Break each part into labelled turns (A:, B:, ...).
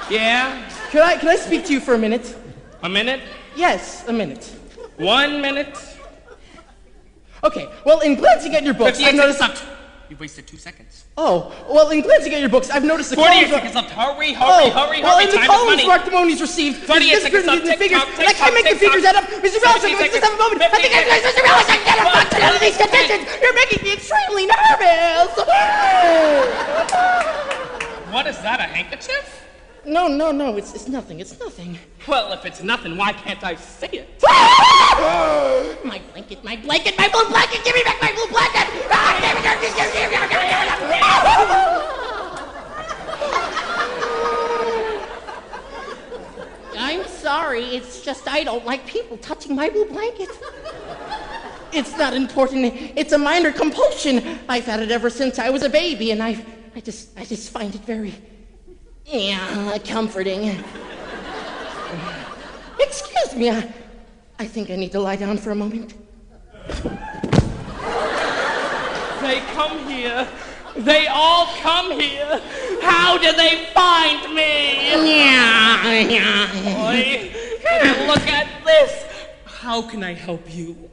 A: Yeah?
B: Can I speak to you for a minute?
A: A minute?
B: Yes, a minute.
A: 1 minute?
B: Okay, well, in glancing at your books,
A: 58
B: I've noticed...
A: seconds left. You've wasted 2 seconds.
B: Oh, well, in glancing at your books, I've noticed the
A: 48
B: columns...
A: seconds left. Hurry,
B: Well, in the
A: Time is
B: columns
A: money.
B: marked the monies received.
A: 38 seconds left.
B: The figures,
A: Tick-tock,
B: and I can't make the figures add up. Mr. Bellis, let's just have a moment. I think Mr. Bellis, I can't have none of these conditions. You're making me extremely nervous.
A: What is that, a handkerchief?
B: No, it's nothing, it's nothing.
A: Well, if it's nothing, why can't I see it?
B: My blanket, my blue blanket, give me back my blue blanket! I'm sorry, it's just I don't like people touching my blue blanket. It's not important, it's a minor compulsion. I've had it ever since I was a baby, and I just find it very, comforting. Excuse me, I think I need to lie down for a moment.
A: They come here. They all come here. How do they find me? Boy, look at this. How can I help you?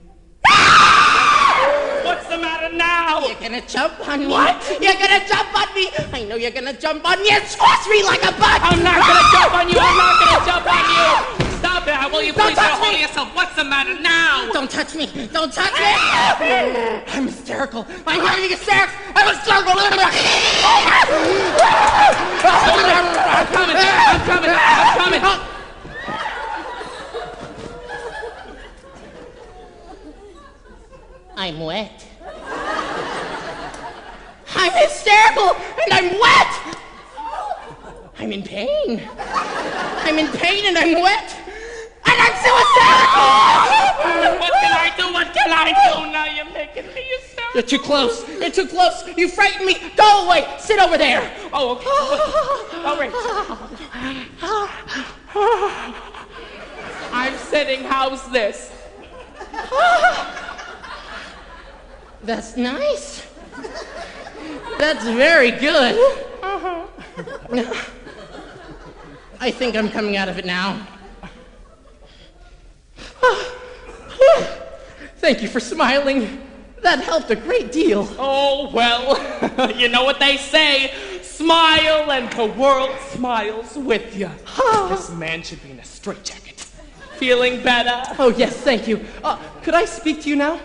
A: What's the matter now?
B: You're gonna jump on me.
A: What?
B: You're gonna jump on me. I know you're gonna jump on me and squash me like a bug.
A: I'm not gonna jump on you. I'm not gonna jump on you. Stop it. Will you please hold yourself? What's the matter now?
B: Don't touch me. Don't touch me. I'm hysterical. I'm having hysterics. I'm hysterical.
A: I'm coming.
B: I'm wet. I'm hysterical and I'm wet. I'm in pain. I'm in pain and I'm wet. And I'm suicidal!
A: What can I do? Now you're making me hysterical.
B: You're too close. You're too close. You frighten me. Go away. Sit over there.
A: Oh, okay. All right. I'm sitting. How's this?
B: That's nice. That's very good. I think I'm coming out of it now. Thank you for smiling. That helped a great deal.
A: Oh, well, you know what they say. Smile and the world smiles with you. This man should be in a straitjacket. Feeling better?
B: Oh, yes, thank you. Could I speak to you now?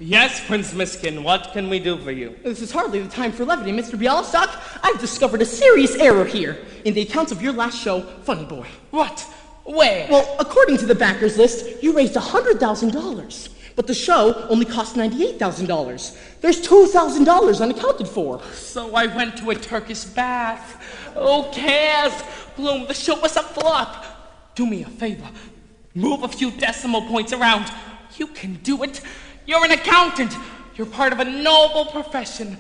A: Yes, Prince Miskin, what can we do for you?
B: This is hardly the time for levity, Mr. Bialystock. I've discovered a serious error here in the accounts of your last show, Funny Boy.
A: What? Where?
B: Well, according to the backers list, you raised $100,000, but the show only cost $98,000. There's $2,000 unaccounted for.
A: So I went to a Turkish bath. Who cares? Bloom, the show was a flop. Do me a favor. Move a few decimal points around. You can do it. You're an accountant. You're part of a noble profession.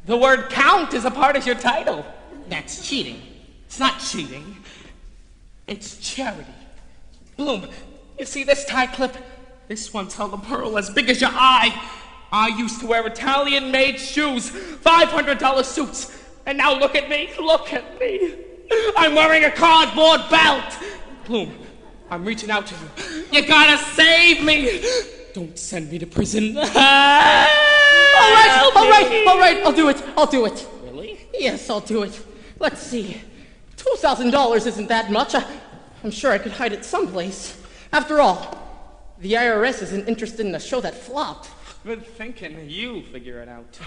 A: The word count is a part of your title.
B: That's cheating.
A: It's not cheating. It's charity. Bloom, you see this tie clip? This one's held a pearl as big as your eye. I used to wear Italian-made shoes, $500 suits. And now look at me. Look at me. I'm wearing a cardboard belt. Bloom, I'm reaching out to you. You gotta save me. Don't send me to prison. All
B: right, I'll do it.
A: Really?
B: Yes, I'll do it. Let's see. $2,000 isn't that much. I'm sure I could hide it someplace. After all, the IRS isn't interested in a show that flopped.
A: Good thinking. You figure it out.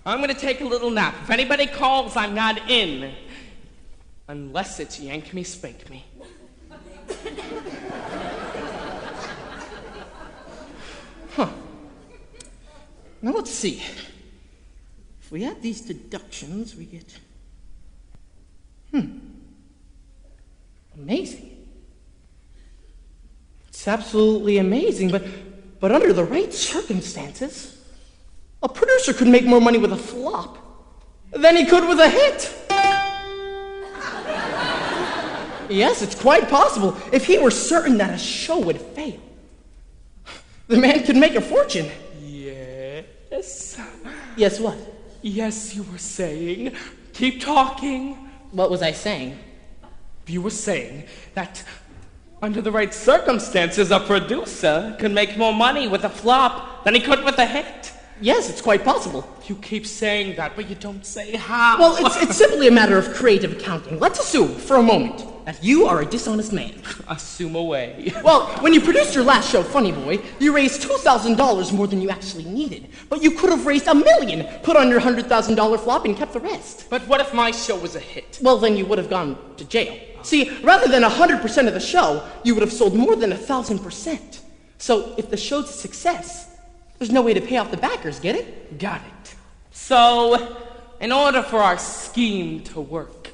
A: I'm gonna take a little nap. If anybody calls, I'm not in. Unless it's yank me, spank me.
B: Now let's see. If we add these deductions, we get... Amazing. It's absolutely amazing, but under the right circumstances, a producer could make more money with a flop than he could with a hit. Yes, it's quite possible. If he were certain that a show would fail, the man could make a fortune.
A: Yes.
B: Yes, what?
A: Yes, you were saying. Keep talking.
B: What was I saying?
A: You were saying that under the right circumstances, a producer could make more money with a flop than he could with a hit.
B: Yes, it's quite possible.
A: You keep saying that, but you don't say how.
B: Well, it's simply a matter of creative accounting. Let's assume, for a moment, that you are a dishonest man.
A: Assume away.
B: Well, when you produced your last show, Funny Boy, you raised $2,000 more than you actually needed. But you could have raised $1 million, put on your $100,000 flop, and kept the rest.
A: But what if my show was a hit?
B: Well, then you would have gone to jail. See, rather than 100% of the show, you would have sold more than 1,000%. So if the show's a success, there's no way to pay off the backers, get it?
A: Got it. So, in order for our scheme to work,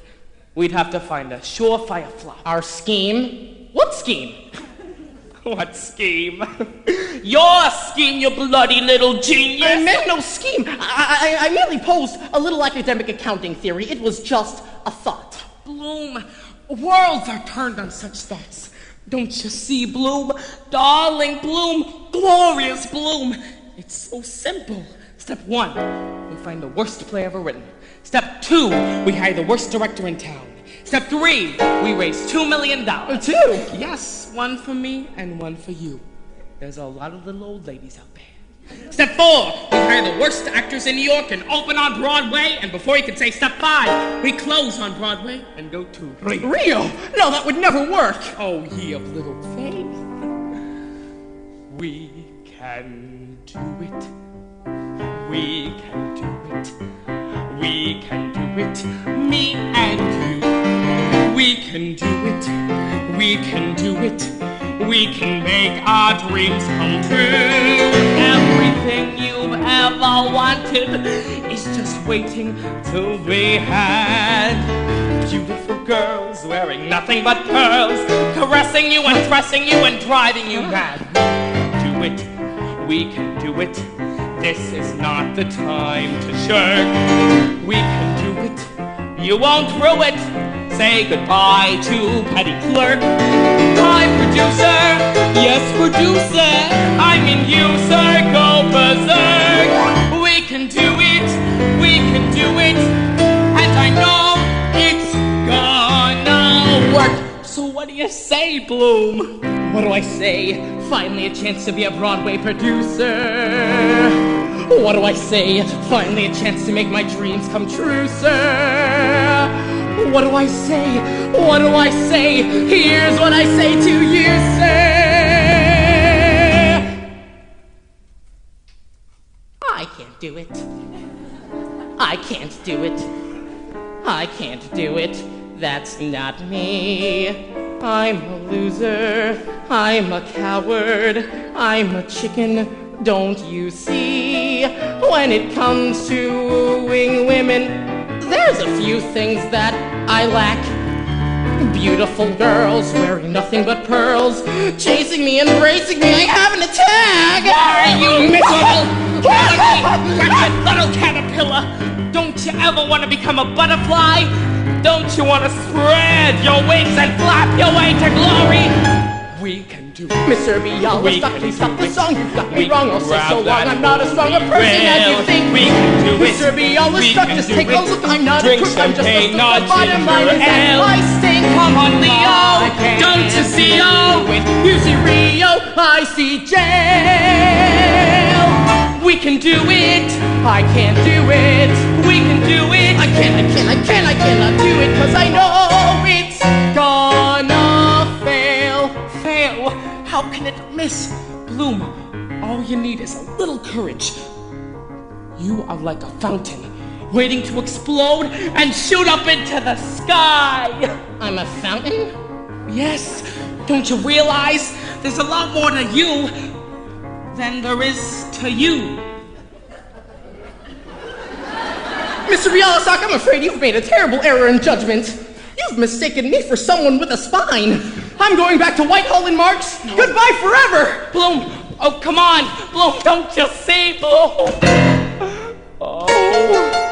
A: we'd have to find a surefire flop.
B: Our scheme? What scheme?
A: What scheme? Your scheme, you bloody little genius!
B: I meant no scheme. I merely posed a little academic accounting theory. It was just a thought.
A: Bloom, worlds are turned on such thoughts. Don't you see, Bloom? Darling Bloom, glorious Bloom. It's so simple. Step 1, we find the worst play ever written. Step 2, we hire the worst director in town. Step 3, we raise $2 million.
B: 2?
A: Yes, one for me and one for you. There's a lot of little old ladies out there. Step 4, we hire the worst actors in New York and open on Broadway, and before you can say step 5, we close on Broadway and go to Rio.
B: Rio? No, that would never work.
A: Oh, ye of little faith. We can do it. We can do it. We can do it. Me and you. We can do it. We can do it. We can make our dreams come true. Everything you've ever wanted is just waiting to be had. Beautiful girls wearing nothing but pearls, caressing you and pressing you and driving you mad. Do it. We can do it. This is not the time to shirk. We can do it. You won't rue it. Say goodbye to petty clerk. Hi, producer. Yes, producer. I mean you, sir. Go berserk. We can do it. We can do it. And I know it's gonna work. So what do you say, Bloom?
B: What do I say? Finally a chance to be a Broadway producer. What do I say? Finally a chance to make my dreams come true, sir. What do I say? What do I say? Here's what I say to you, sir. I can't do it. I can't do it. I can't do it. That's not me. I'm a loser. I'm a coward. I'm a chicken. Don't you see? When it comes to wooing women, there's a few things that I lack. Beautiful girls wearing nothing but pearls, chasing me, embracing me, I have an attack!
A: Why, you miserable, wretched little caterpillar! Don't you ever want to become a butterfly? Don't you want to spread your wings and flap your way to glory? We can do it.
B: Mr. Bialystock, please stop the song. You've got me wrong. Also, so long. I'm not as strong a person as you think.
A: We can do it.
B: Mr. Bialystock, just take a look. I'm not a crook. I'm just a
A: not
B: bottom line is that I stink.
A: Come on, Leo. Don't you see? Oh,
B: you see Rio, I see jail. We can do it. I can't do it. We can do it. I cannot do it, 'cause I know it's gonna fail.
A: Fail? How can it miss? Bloom, all you need is a little courage. You are like a fountain, waiting to explode and shoot up into the sky.
B: I'm a fountain?
A: Yes. Don't you realize there's a lot more to you than there is to you?
B: Mr. Bialystock, I'm afraid you've made a terrible error in judgment. You've mistaken me for someone with a spine. I'm going back to Whitehall and Marks. No. Goodbye forever.
A: Bloom, oh, come on. Bloom, don't you see, Bloom? Oh.